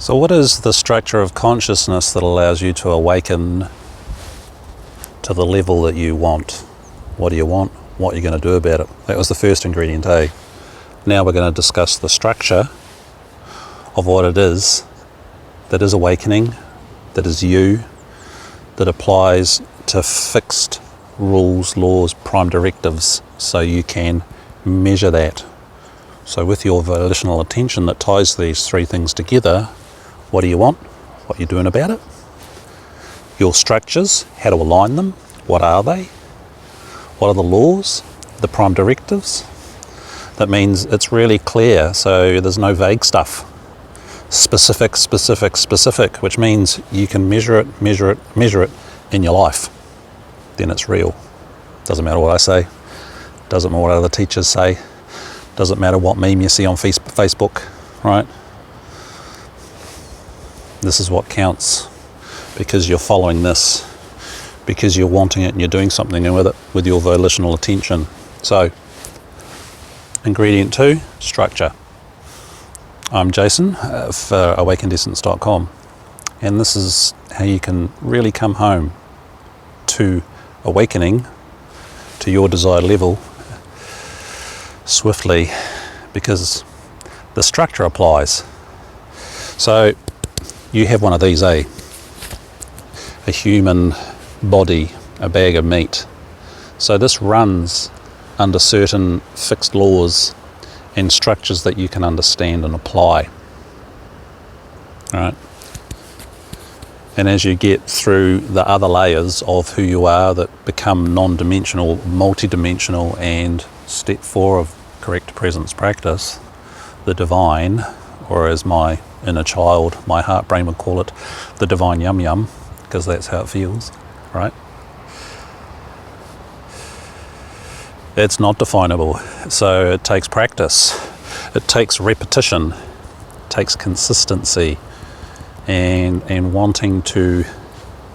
So what is the structure of consciousness that allows you to awaken to the level that you want? What do you want? What are you going to do about it? That was the first ingredient, eh? Now we're going to discuss the structure of what it is that is awakening, that is you, that applies to fixed rules, laws, prime directives, so you can measure that. So with your volitional attention that ties these three things together, what do you want? What are you doing about it? Your structures, how to align them, what are they? What are the laws, the prime directives? That means it's really clear, so there's no vague stuff. Specific, specific, specific, which means you can measure it in your life. Then it's real. Doesn't matter what I say, doesn't matter what other teachers say, doesn't matter what meme you see on Facebook, right? This is what counts, because you're following this, because you're wanting it and you're doing something with it with your volitional attention. So, ingredient 2, structure. I'm Jason for AwakenedEssence.com, and this is how you can really come home to awakening to your desired level swiftly, because the structure applies. So you have one of these, a human body, a bag of meat. So this runs under certain fixed laws and structures that you can understand and apply. Right? And as you get through the other layers of who you are that become non-dimensional, multi-dimensional, and step 4 of correct presence practice, the divine, or as my inner child, my heart brain would call it, the divine yum yum, because that's how it feels, right? It's not definable, so it takes practice, it takes repetition, it takes consistency, and wanting to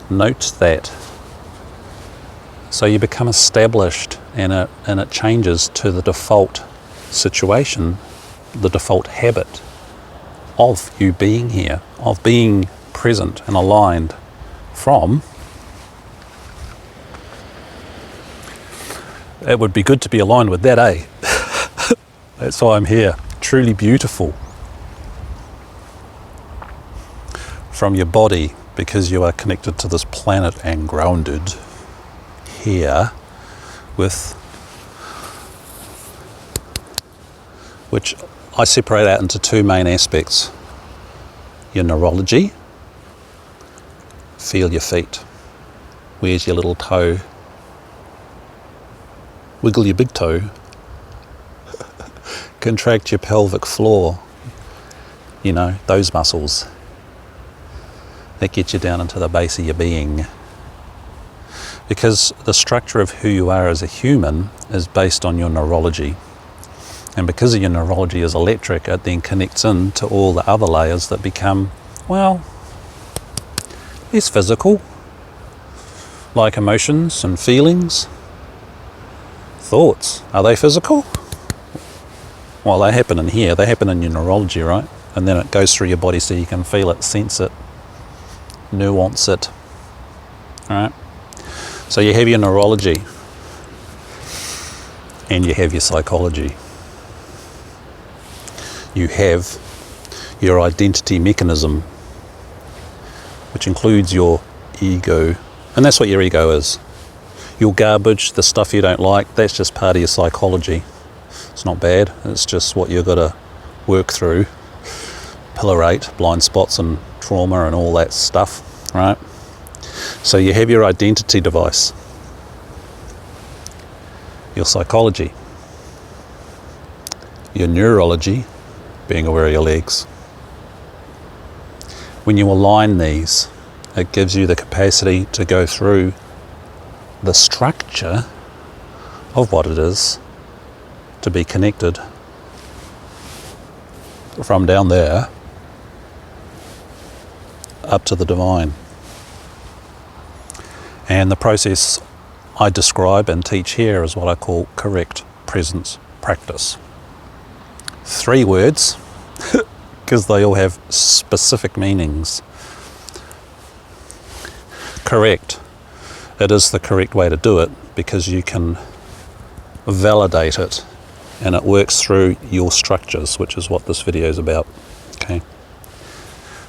note that. So you become established, and it changes to the default situation, the default habit of you being here, of being present and aligned from. It would be good to be aligned with that, eh? That's why I'm here. Truly beautiful. From your body, because you are connected to this planet and grounded here with, which I separate out into 2 main aspects. Your neurology, feel your feet. Where's your little toe? Wiggle your big toe. Contract your pelvic floor. You know, those muscles. That gets you down into the base of your being. Because the structure of who you are as a human is based on your neurology. And because of your neurology is electric, it then connects in to all the other layers that become, well, less physical, like emotions and feelings. Thoughts, are they physical? Well, they happen in here, they happen in your neurology, right? And then it goes through your body so you can feel it, sense it, nuance it, right? So you have your neurology and you have your psychology. You have your identity mechanism, which includes your ego, and that's what your ego is. Your garbage, the stuff you don't like, that's just part of your psychology. It's not bad, it's just what you've got to work through, pillarate, blind spots and trauma and all that stuff, right? So you have your identity device, your psychology, your neurology, being aware of your legs. When you align these, it gives you the capacity to go through the structure of what it is to be connected from down there up to the divine. And the process I describe and teach here is what I call correct presence practice. 3 words, because they all have specific meanings. Correct. It is the correct way to do it because you can validate it and it works through your structures, which is what this video is about. Okay.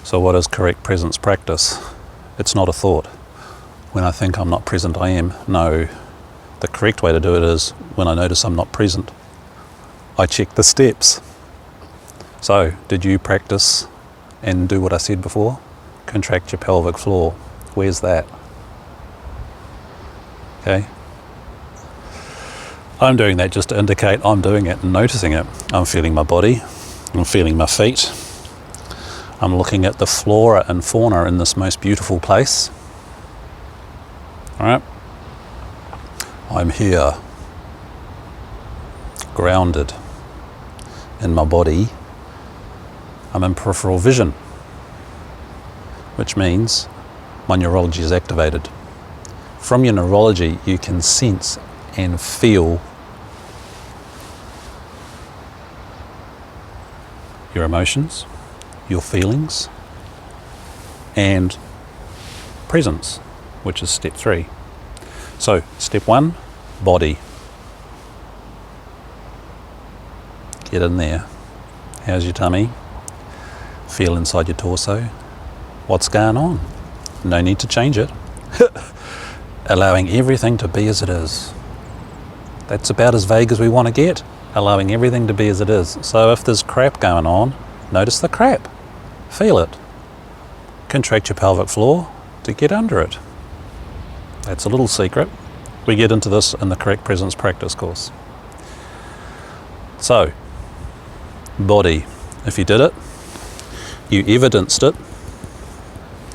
So what is correct presence practice? It's not a thought. When I think I'm not present, I am. No. The correct way to do it is when I notice I'm not present, I check the steps. So, did you practice and do what I said before? Contract your pelvic floor. Where's that? Okay. I'm doing that just to indicate I'm doing it and noticing it. I'm feeling my body. I'm feeling my feet. I'm looking at the flora and fauna in this most beautiful place. All right. I'm here, grounded in my body. I'm in peripheral vision, which means my neurology is activated. From your neurology, you can sense and feel your emotions, your feelings, and presence, which is step 3. So, step 1, body. Get in there. How's your tummy? Feel inside your torso. What's going on? No need to change it. Allowing everything to be as it is. That's about as vague as we want to get. Allowing everything to be as it is. So if there's crap going on, notice the crap. Feel it. Contract your pelvic floor to get under it. That's a little secret. We get into this in the correct presence practice course. So, body. If you did it, you evidenced it.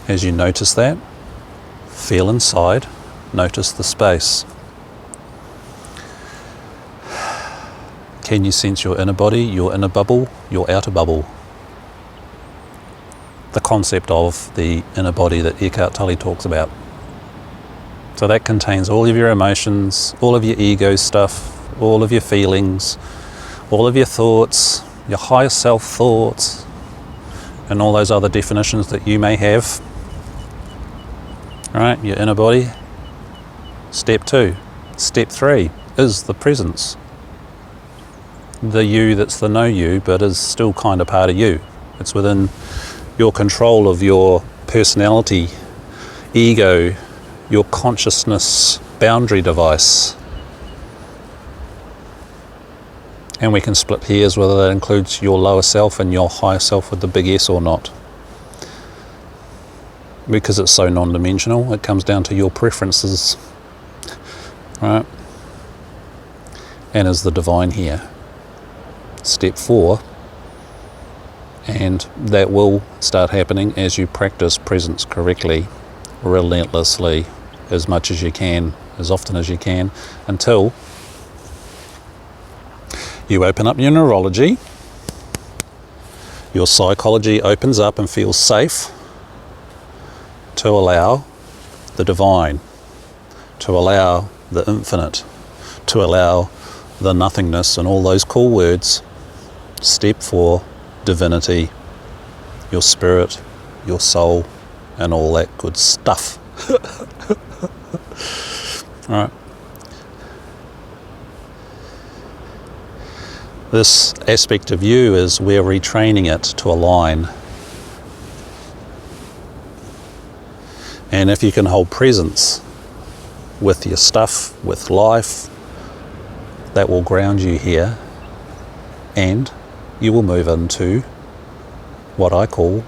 As you notice that, feel inside, notice the space. Can you sense your inner body, your inner bubble, your outer bubble? The concept of the inner body that Eckhart Tolle talks about. So that contains all of your emotions, all of your ego stuff, all of your feelings, all of your thoughts, your higher self thoughts, and all those other definitions that you may have. All right, your inner body. Step 2. Step 3 is the presence. The you that's the no you, but is still kind of part of you. It's within your control of your personality, ego, your consciousness boundary device. And we can split hairs whether that includes your lower self and your higher self with the big S or not. Because it's so non-dimensional, it comes down to your preferences. Right? And is the divine here? Step 4, and that will start happening as you practice presence correctly, relentlessly, as much as you can, as often as you can, until you open up your neurology, your psychology opens up and feels safe to allow the divine, to allow the infinite, to allow the nothingness and all those cool words. Step 4, divinity, your spirit, your soul, and all that good stuff. All right. This aspect of you is we're retraining it to align. And if you can hold presence with your stuff, with life, that will ground you here, and you will move into what I call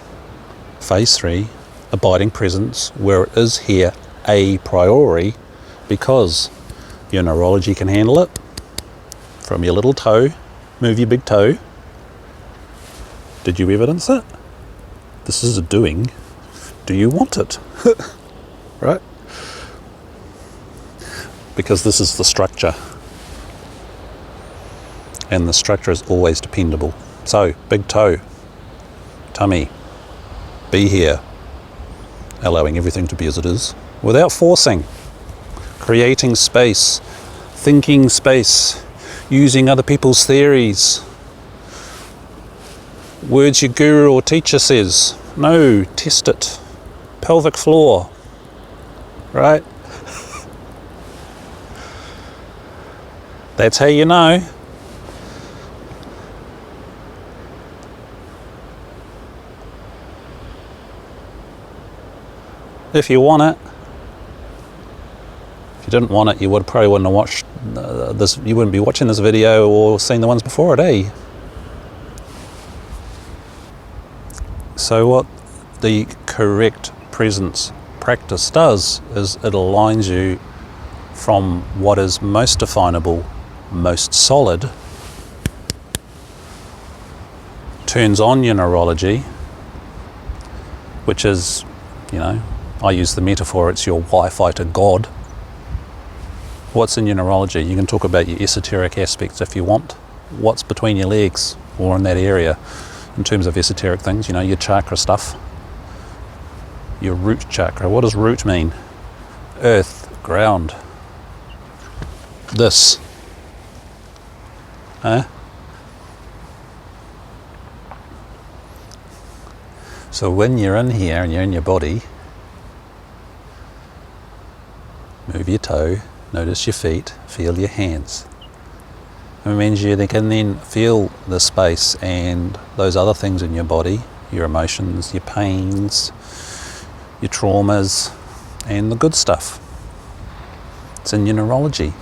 phase 3, abiding presence, where it is here a priori, because your neurology can handle it. From your little toe, move your big toe. Did you evidence it? This is a doing. Do you want it? Right? Because this is the structure. And the structure is always dependable. So, big toe, tummy, be here, allowing everything to be as it is, without forcing, creating space, thinking space, using other people's theories, Words your guru or teacher says. No, test it. Pelvic floor. Right? That's how you know. If you want it. If you didn't want it, you probably wouldn't have watched this. You wouldn't be watching this video or seen the ones before it, eh? So what the correct presence practice does is it aligns you from what is most definable, most solid, turns on your neurology, which is, I use the metaphor, it's your Wi-Fi to God. What's in your neurology? You can talk about your esoteric aspects if you want. What's between your legs or in that area in terms of esoteric things, your chakra stuff. Your root chakra. What does root mean? Earth, ground. This. So when you're in here and you're in your body, move your toe, notice your feet, feel your hands. It means you can then feel the space and those other things in your body, your emotions, your pains, your traumas, and the good stuff. It's in your neurology.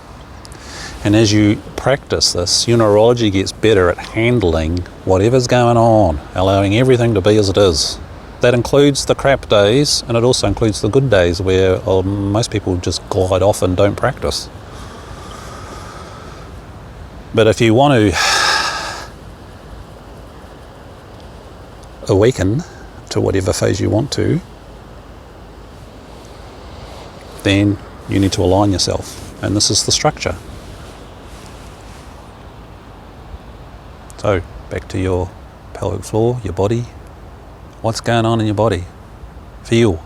And as you practice this, your neurology gets better at handling whatever's going on, allowing everything to be as it is. That includes the crap days, and it also includes the good days where most people just glide off and don't practice. But if you want to awaken to whatever phase you want to, then you need to align yourself. And this is the structure. So, back to your pelvic floor, your body. What's going on in your body? Feel,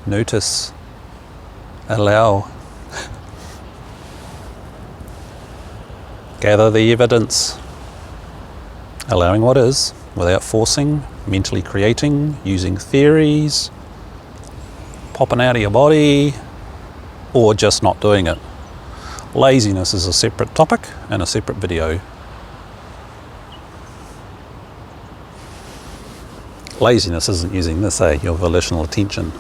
notice, allow. Gather the evidence. Allowing what is, without forcing, mentally creating, using theories, popping out of your body, or just not doing it. Laziness is a separate topic and a separate video. Laziness isn't using this, your volitional attention.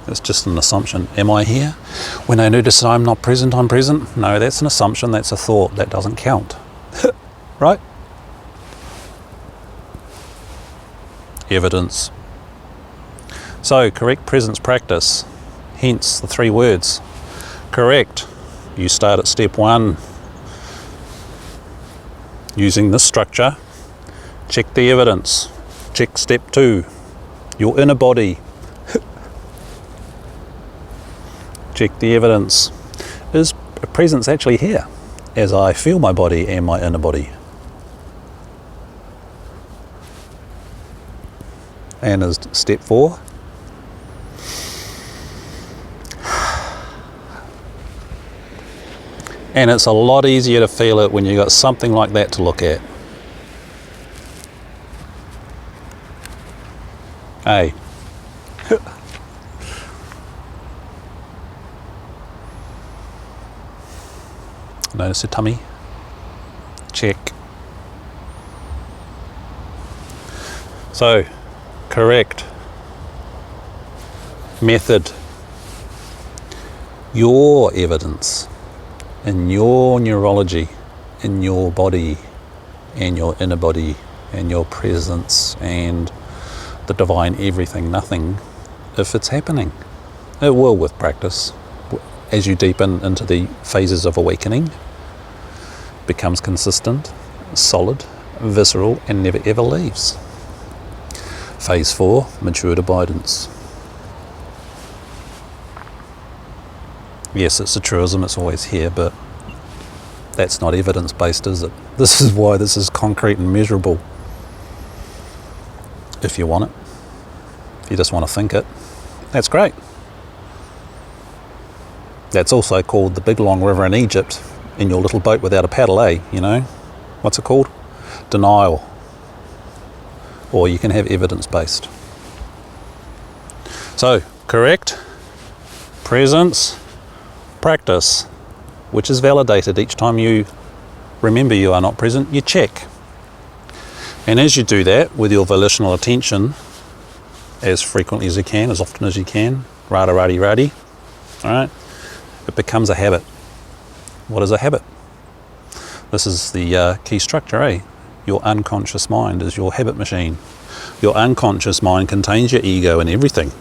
It's just an assumption. Am I here? When I notice that I'm not present, I'm present. No, that's an assumption, that's a thought, that doesn't count. Right? Evidence. So, correct presence practice, hence the 3 words. Correct. You start at step 1, using this structure. Check the evidence. Check step 2, your inner body. Check the evidence. Is presence actually here as I feel my body and my inner body? And as step 4, and it's a lot easier to feel it when you've got something like that to look at. Hey. Notice your tummy. Check. So, correct. Method. Your evidence in your neurology, in your body and your inner body and your presence and the divine everything, nothing, if it's happening. It will with practice. As you deepen into the phases of awakening, becomes consistent, solid, visceral, and never ever leaves. Phase 4, matured abidance. Yes, it's a truism, it's always here, but that's not evidence-based, is it? This is why this is concrete and measurable. If you want it. If you just want to think it, that's great. That's also called the big long river in Egypt, in your little boat without a paddle, What's it called? Denial. or you can have evidence-based. So, correct presence practice, which is validated each time you remember you are not present, you check. And as you do that with your volitional attention, as frequently as you can, as often as you can, rada radi radi, all right, it becomes a habit. What is a habit? This is the key structure, eh? Your unconscious mind is your habit machine. Your unconscious mind contains your ego and everything.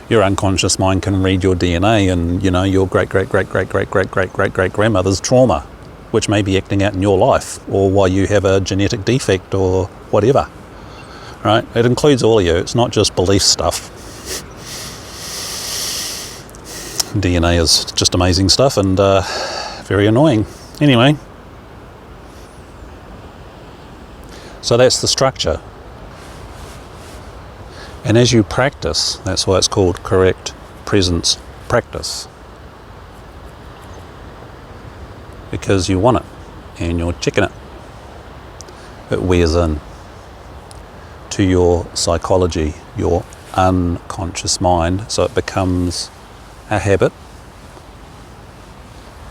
Your unconscious mind can read your DNA and, you know, your great-great-great-great-great-great-great-great-grandmother's trauma, which may be acting out in your life, or why you have a genetic defect or whatever, right? It includes all of you. It's not just belief stuff. DNA is just amazing stuff and very annoying. Anyway, so that's the structure. And as you practice, that's why it's called correct presence practice. Because you want it and you're checking it. It wears in to your psychology, your unconscious mind, so it becomes a habit.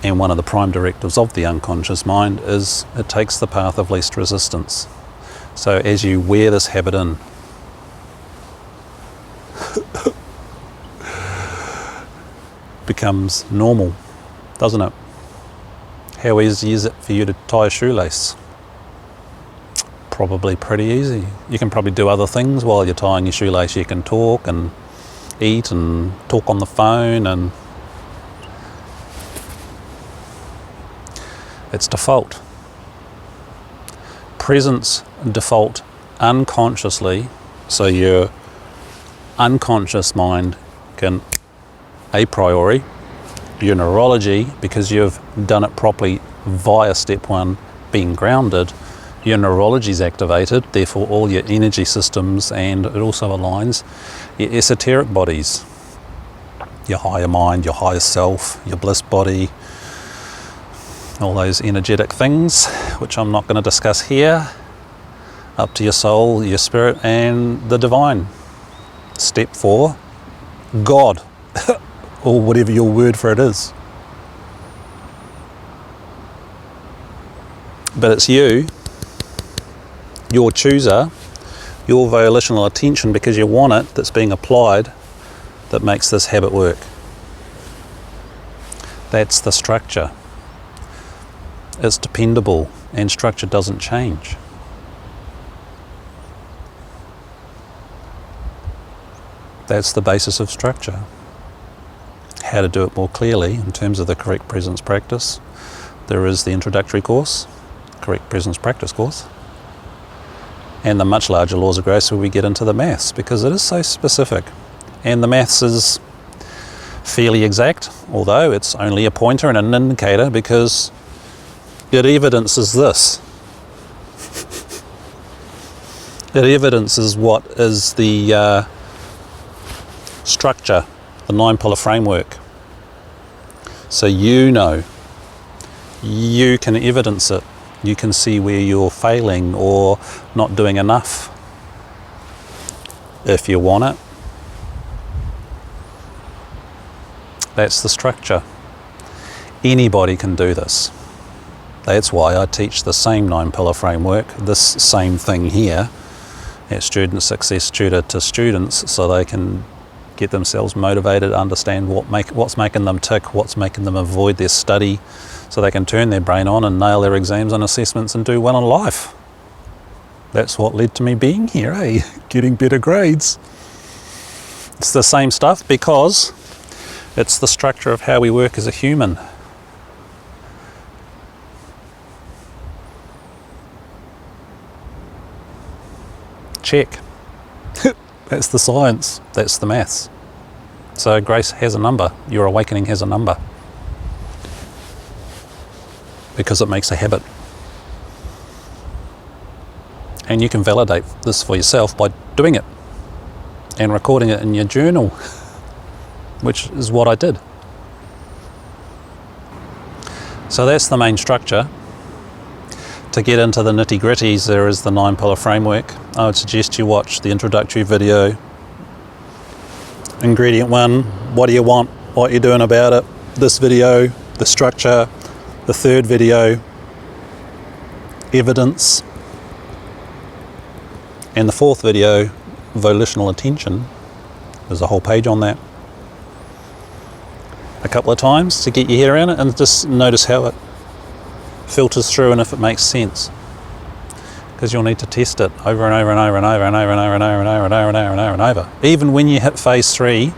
And one of the prime directives of the unconscious mind is it takes the path of least resistance. So as you wear this habit in, becomes normal, doesn't it? How easy is it for you to tie a shoelace? Probably pretty easy. You can probably do other things while you're tying your shoelace. You can talk and eat and talk on the phone, and it's default. Presence default unconsciously, so your unconscious mind can a priori, your neurology, because you've done it properly via step one, being grounded, your neurology is activated, therefore all your energy systems, and it also aligns your esoteric bodies, your higher mind, your higher self, your bliss body, all those energetic things, which I'm not going to discuss here, up to your soul, your spirit, and the divine. Step 4, God, or whatever your word for it is. But it's you, your chooser, your volitional attention, because you want it, that's being applied, that makes this habit work. That's the structure. It's dependable, and structure doesn't change. That's the basis of structure. How to do it more clearly in terms of the correct presence practice. There is the introductory course, correct presence practice course, and the much larger laws of grace where we get into the maths, because it is so specific. And the maths is fairly exact, although it's only a pointer and an indicator, because it evidences this. It evidences what is the structure, the 9-pillar framework. So you know, you can evidence it. You can see where you're failing or not doing enough. If you want it, that's the structure. Anybody can do this. That's why I teach the same 9-pillar framework, this same thing here, at Student Success Tutor to students, so they can get themselves motivated, understand what's making them tick, what's making them avoid their study, so they can turn their brain on and nail their exams and assessments and do well in life. That's what led to me being here, eh? Getting better grades. It's the same stuff, because it's the structure of how we work as a human. Check. That's the science, that's the maths. So grace has a number, your awakening has a number, because it makes a habit. And you can validate this for yourself by doing it and recording it in your journal, which is what I did. So that's the main structure. To get into the nitty-gritties, there is the 9-pillar framework. I would suggest you watch the introductory video. Ingredient 1, what do you want? What are you doing about it? This video, the structure. The third video, evidence. And the fourth video, volitional attention. There's a whole page on that. A couple of times to get your head around it, and just notice how it filters through and if it makes sense. Because you'll need to test it over and over and over and over and over and over and over and over and over and over and over and over. Even when you hit phase 3,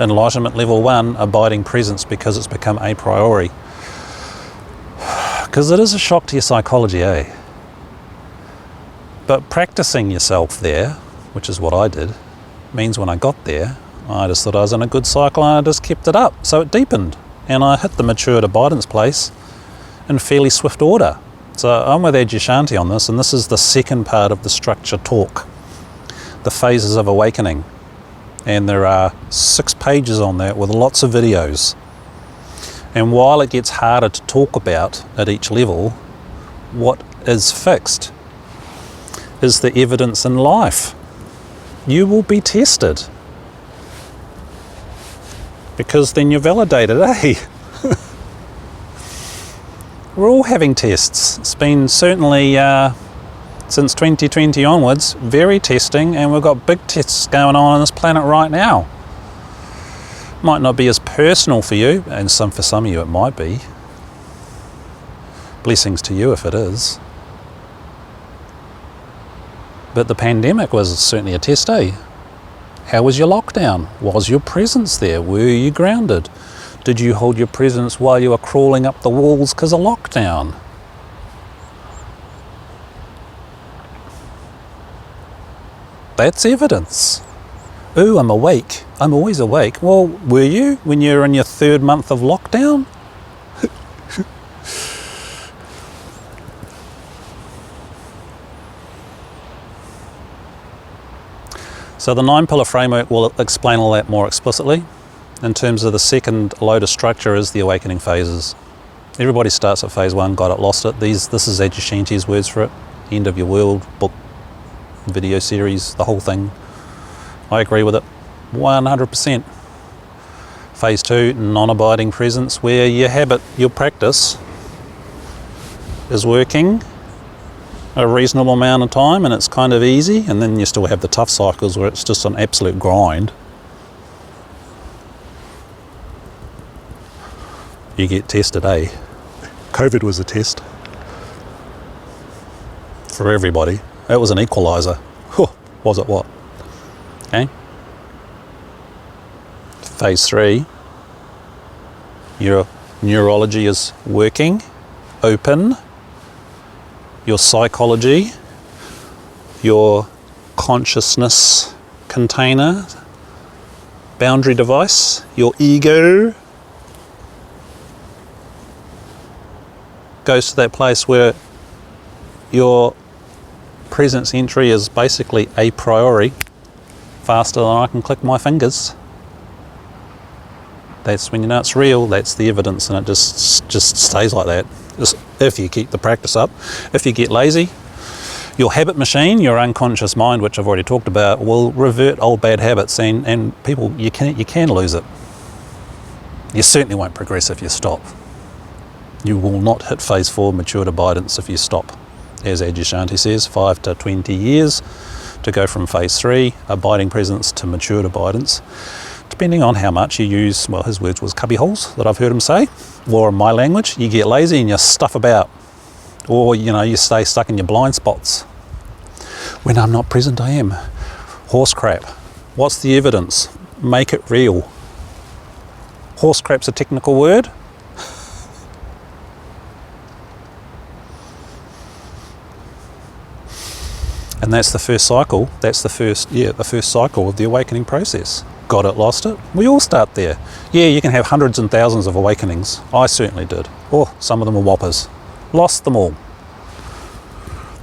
enlightenment level 1, abiding presence, because it's become a priori. Because it is a shock to your psychology, eh? But practicing yourself there, which is what I did, means when I got there, I just thought I was in a good cycle and I just kept it up. So it deepened and I hit the matured abidance place in fairly swift order. So I'm with Adyashanti on this, and this is the second part of the structure talk, the phases of awakening. And there are 6 pages on that with lots of videos. And while it gets harder to talk about at each level, what is fixed is the evidence in life. You will be tested. Because then you're validated, eh? We're all having tests. It's been certainly, since 2020 onwards, very testing, and we've got big tests going on this planet right now. Might not be as personal for you, and for some of you it might be. Blessings to you if it is. But the pandemic was certainly a test, eh? How was your lockdown? Was your presence there? Were you grounded? Did you hold your presence while you were crawling up the walls because of lockdown? That's evidence. Ooh, I'm awake. I'm always awake. Well, were you when you were in your 3rd month of lockdown? So the 9-pillar framework will explain all that more explicitly. In terms of the second load of structure is the awakening phases. Everybody starts at phase 1, got it, lost it. This is Adyashanti's words for it. End of your world, book, video series, the whole thing. I agree with it, 100%. Phase 2, non-abiding presence, where your habit, your practice is working a reasonable amount of time and it's kind of easy, and then you still have the tough cycles where it's just an absolute grind. You get tested, eh? COVID was a test for everybody. It was an equalizer. Was it what? Okay. Phase 3, your neurology is working, open. Your psychology, your consciousness container, boundary device, your ego goes to that place where your presence entry is basically a priori, faster than I can click my fingers. That's when you know it's real, that's the evidence, and it just stays like that. Just if you keep the practice up. If you get lazy, your habit machine, your unconscious mind, which I've already talked about, will revert old bad habits, and people, you can lose it. You certainly won't progress if you stop. You will not hit phase 4 matured abidance if you stop. As Adyashanti says, 5 to 20 years to go from phase 3, abiding presence, to matured abidance, depending on how much you use, well, his words was cubby holes that I've heard him say, or in my language, you get lazy and you stuff about, or you stay stuck in your blind spots. When I'm not present, I am. Horse crap. What's the evidence? Make it real. Horse crap's a technical word. And that's the first cycle. That's the first cycle of the awakening process. Got it, lost it. We all start there. Yeah, you can have hundreds and thousands of awakenings. I certainly did. Oh, some of them were whoppers. Lost them all.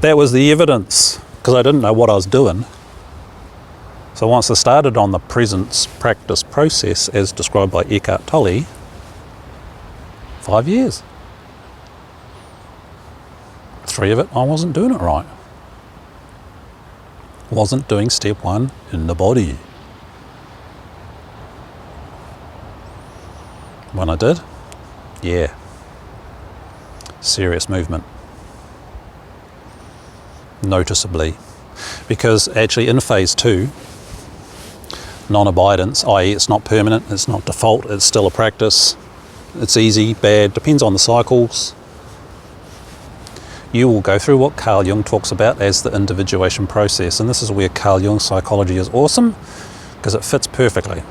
That was the evidence, because I didn't know what I was doing. So once I started on the presence practice process, as described by Eckhart Tolle, 5 years. 3 of it, I wasn't doing it right. Wasn't doing step 1 in the body. When I did, yeah, serious movement. Noticeably. Because actually in phase 2, non-abidance, i.e. it's not permanent, it's not default, it's still a practice, it's easy, bad, depends on the cycles. You will go through what Carl Jung talks about as the individuation process, and this is where Carl Jung's psychology is awesome, because it fits perfectly.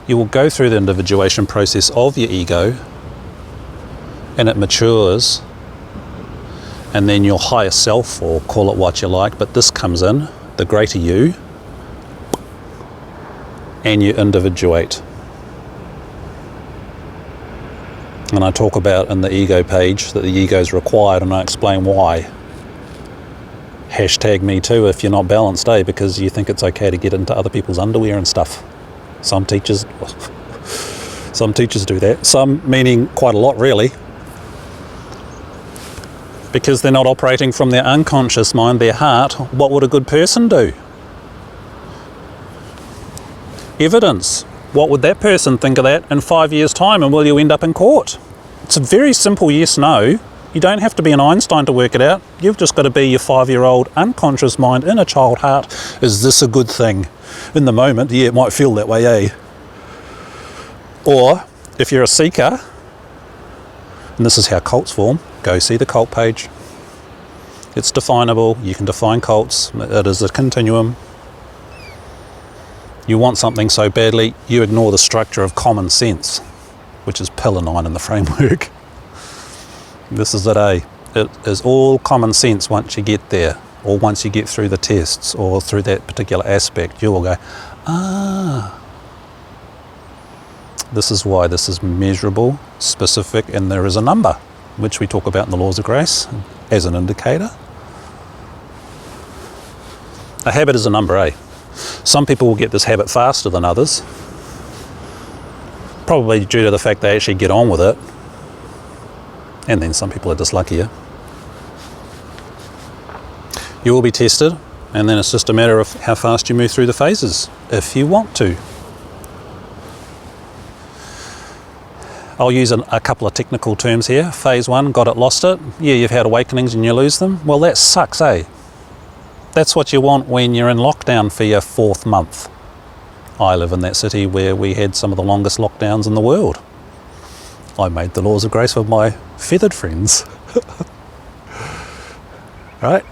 You will go through the individuation process of your ego, and it matures, and then your higher self, or call it what you like, but this comes in, the greater you, and you individuate. And I talk about in the ego page that the ego is required, and I explain why. Hashtag me too if you're not balanced, because you think it's okay to get into other people's underwear and stuff. Some teachers do that. Some meaning quite a lot, really. Because they're not operating from their unconscious mind, their heart. What would a good person do? Evidence. What would that person think of that in 5 years' time, and will you end up in court? It's a very simple yes-no. You don't have to be an Einstein to work it out. You've just got to be your 5-year-old unconscious mind, inner child heart. Is this a good thing? In the moment, yeah, it might feel that way, eh? Or, if you're a seeker, and this is how cults form, go see the cult page. It's definable. You can define cults. It is a continuum. You want something so badly, you ignore the structure of common sense, which is pillar 9 in the framework. This is it, eh? It is all common sense once you get there, or once you get through the tests, or through that particular aspect. You will go, ah. This is why this is measurable, specific, and there is a number, which we talk about in the laws of grace as an indicator. A habit is a number, eh? Some people will get this habit faster than others, probably due to the fact they actually get on with it, and then some people are just luckier. You will be tested, and then it's just a matter of how fast you move through the phases, if you want to. I'll use a couple of technical terms here. Phase 1, got it, lost it. Yeah, you've had awakenings and you lose them. Well, that sucks, eh? That's what you want when you're in lockdown for your 4th month. I live in that city where we had some of the longest lockdowns in the world. I made the laws of grace with my feathered friends. Right?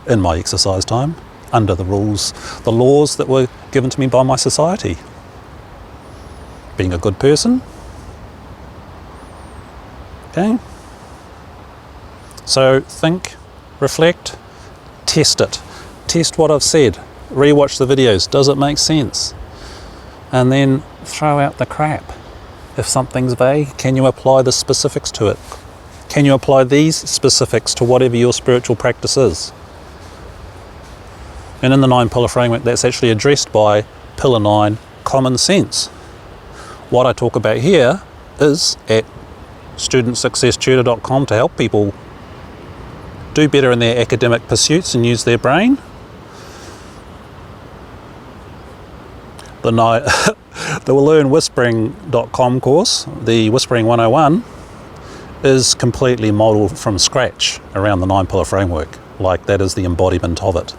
In my exercise time, under the rules, the laws that were given to me by my society. Being a good person. Okay? So think, reflect, test it. Test what I've said. Rewatch the videos. Does it make sense? And then throw out the crap. If something's vague, can you apply the specifics to it? Can you apply these specifics to whatever your spiritual practice is? And in the 9-pillar framework, that's actually addressed by pillar 9, common sense. What I talk about here is at studentsuccesstutor.com to help people do better in their academic pursuits and use their brain. The learnwhispering.com course, the Whispering 101, is completely modelled from scratch around the 9-pillar framework. Like, that is the embodiment of it.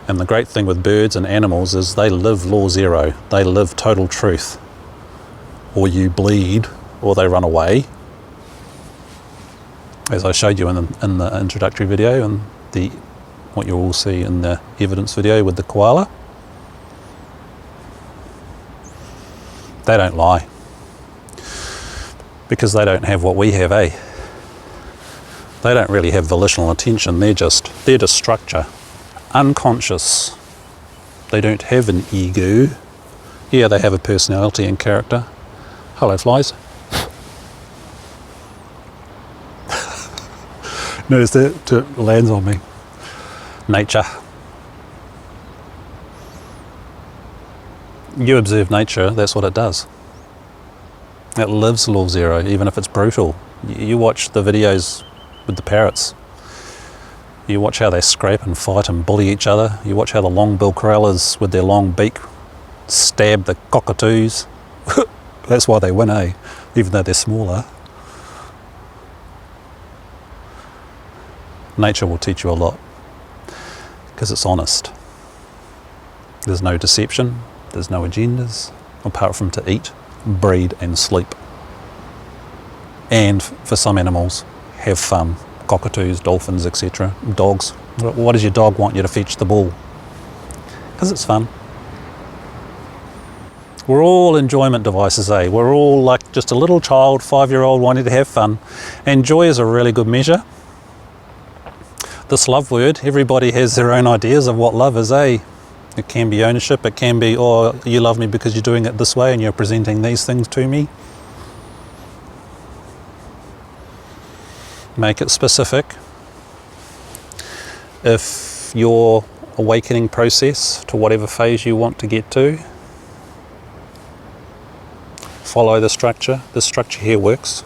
And the great thing with birds and animals is they live law 0. They live total truth. Or you bleed, or they run away. As I showed you in the introductory video, and what you will see in the evidence video with the koala. They don't lie. Because they don't have what we have, eh? They don't really have volitional attention, they're just structure. Unconscious. They don't have an ego. Yeah, they have a personality and character. Hello, flies. Notice that it lands on me. Nature. You observe nature, that's what it does. It lives law 0, even if it's brutal. You watch the videos with the parrots. You watch how they scrape and fight and bully each other. You watch how the long-billed corellas with their long beak stab the cockatoos. That's why they win, eh? Even though they're smaller. Nature will teach you a lot because it's honest. There's no deception, there's no agendas, apart from to eat, breed and sleep. And for some animals, have fun. Cockatoos, dolphins, etc. Dogs. What does your dog want you to fetch the ball? Because it's fun. We're all enjoyment devices, eh? We're all like just a little child, 5-year-old wanting to have fun. And joy is a really good measure. This love word, everybody has their own ideas of what love is, eh? It can be ownership, it can be, oh, you love me because you're doing it this way and you're presenting these things to me. Make it specific. If your awakening process to whatever phase you want to get to, follow the structure. The structure here works.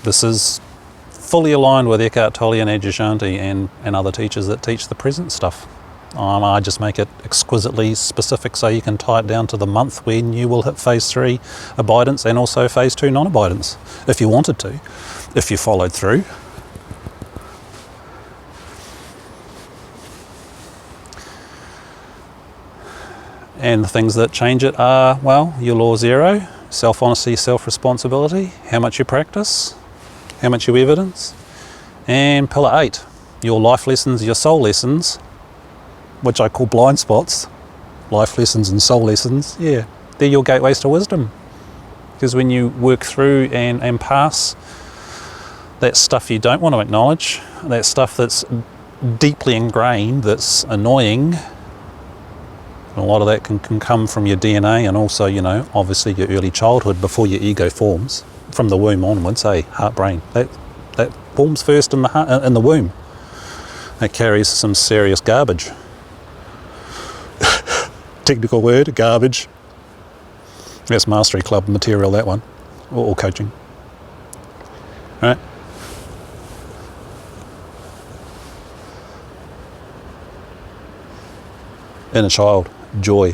This is fully aligned with Eckhart Tolle and Adyashanti and other teachers that teach the present stuff. I just make it exquisitely specific so you can tie it down to the month when you will hit phase 3 abidance and also phase 2 non-abidance, if you wanted to, if you followed through. And the things that change it are, well, your law 0, self-honesty, self-responsibility, how much you practice, how much you evidence, and pillar 8, your life lessons, your soul lessons, which I call blind spots, life lessons and soul lessons. Yeah, they're your gateways to wisdom. Because when you work through and pass that stuff you don't want to acknowledge, that stuff that's deeply ingrained, that's annoying, a lot of that can come from your DNA and also, you know, obviously your early childhood before your ego forms, from the womb onwards, heart, brain. That forms first in the heart, in the womb. It carries some serious garbage. Technical word, garbage. That's Mastery Club material, that one, or coaching. All right. Inner child, joy.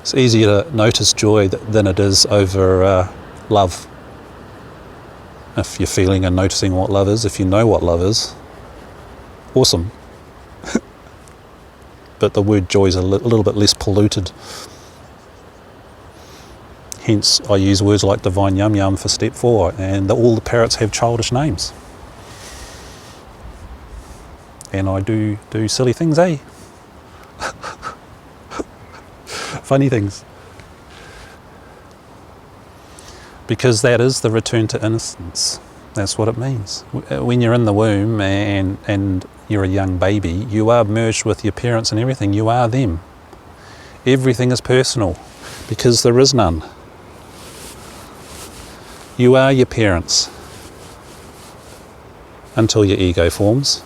It's easier to notice joy than it is over love. If you're feeling and noticing what love is, if you know what love is, awesome. But the word joy is a little bit less polluted. Hence, I use words like divine yum yum for step 4, and all the parrots have childish names. And I do silly things, eh? Funny things. Because that is the return to innocence. That's what it means. When you're in the womb and you're a young baby, you are merged with your parents and everything. You are them. Everything is personal because there is none. You are your parents until your ego forms.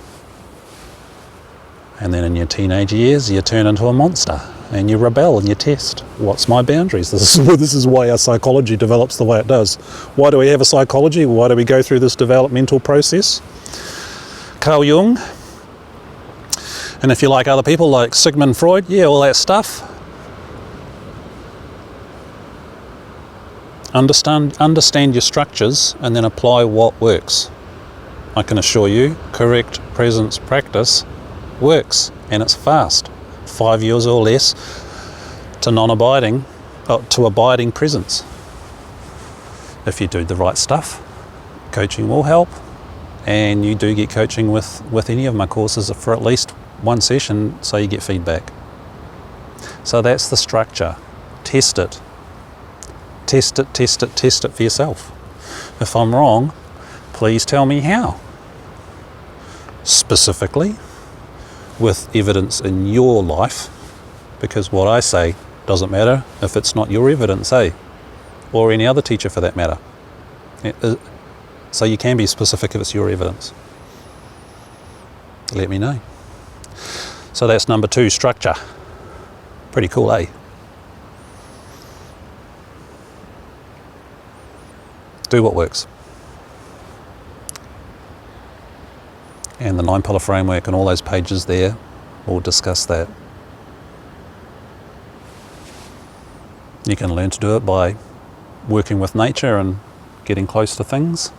And then in your teenage years, you turn into a monster and you rebel and you test. What's my boundaries? This is why our psychology develops the way it does. Why do we have a psychology? Why do we go through this developmental process? Carl Jung, and if you like other people like Sigmund Freud, yeah, all that stuff. Understand your structures and then apply what works. I can assure you, correct presence practice works, and it's fast. 5 years or less to non-abiding, to abiding presence. If you do the right stuff, coaching will help, and you do get coaching with any of my courses for at least one session, so you get feedback. So that's the structure. Test it. Test it, test it, test it for yourself. If I'm wrong, please tell me how. Specifically, with evidence in your life, because what I say doesn't matter if it's not your evidence, or any other teacher for that matter. So you can be specific if it's your evidence. Let me know. So that's number 2, structure. Pretty cool, eh? Do what works. And the 9-pillar framework and all those pages there will discuss that. You can learn to do it by working with nature and getting close to things,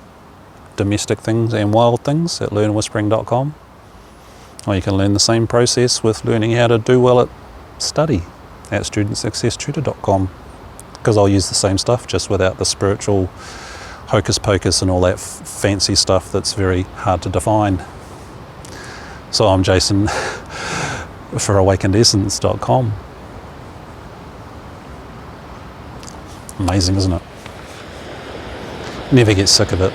domestic things and wild things, at learnwhispering.com. Or you can learn the same process with learning how to do well at study at studentsuccesstutor.com, because I'll use the same stuff just without the spiritual hocus pocus and all that fancy stuff that's very hard to define. So I'm Jason for AwakenedEssence.com. Amazing, isn't it? Never get sick of it.